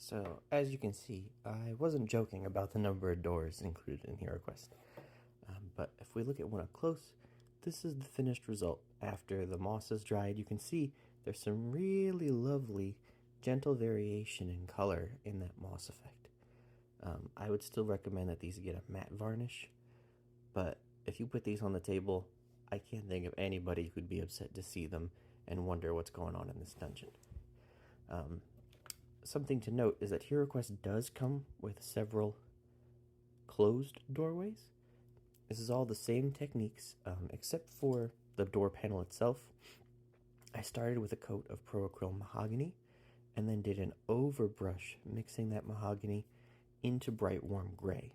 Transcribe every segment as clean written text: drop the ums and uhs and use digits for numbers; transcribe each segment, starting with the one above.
So, as you can see, I wasn't joking about the number of doors included in Heroquest. But if we look at one up close, this is the finished result. After the moss is dried, you can see there's some really lovely, gentle variation in color in that moss effect. I would still recommend that these get a matte varnish, but if you put these on the table, I can't think of anybody who'd be upset to see them and wonder what's going on in this dungeon. Something to note is that HeroQuest does come with several closed doorways. This is all the same techniques, except for the door panel itself. I started with a coat of Pro-Acryl mahogany and then did an overbrush, mixing that mahogany into bright warm gray,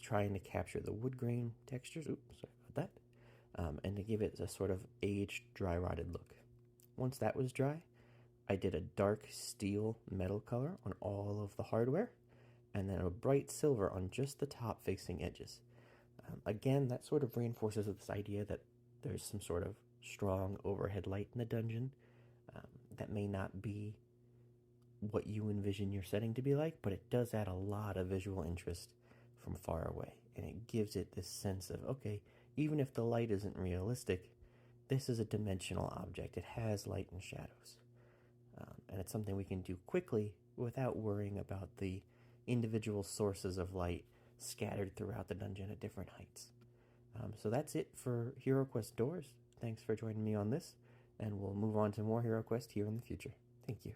trying to capture the wood grain textures. Oops, sorry about that. And to give it a sort of aged, dry rotted look. Once that was dry, I did a dark steel metal color on all of the hardware, and then a bright silver on just the top facing edges. Again, that sort of reinforces this idea that there's some sort of strong overhead light in the dungeon. That may not be what you envision your setting to be like, but it does add a lot of visual interest from far away, and it gives it this sense of, okay, even if the light isn't realistic, this is a dimensional object. It has light and shadows. And it's something we can do quickly without worrying about the individual sources of light scattered throughout the dungeon at different heights. So that's it for HeroQuest doors. Thanks for joining me on this, and we'll move on to more HeroQuest here in the future. Thank you.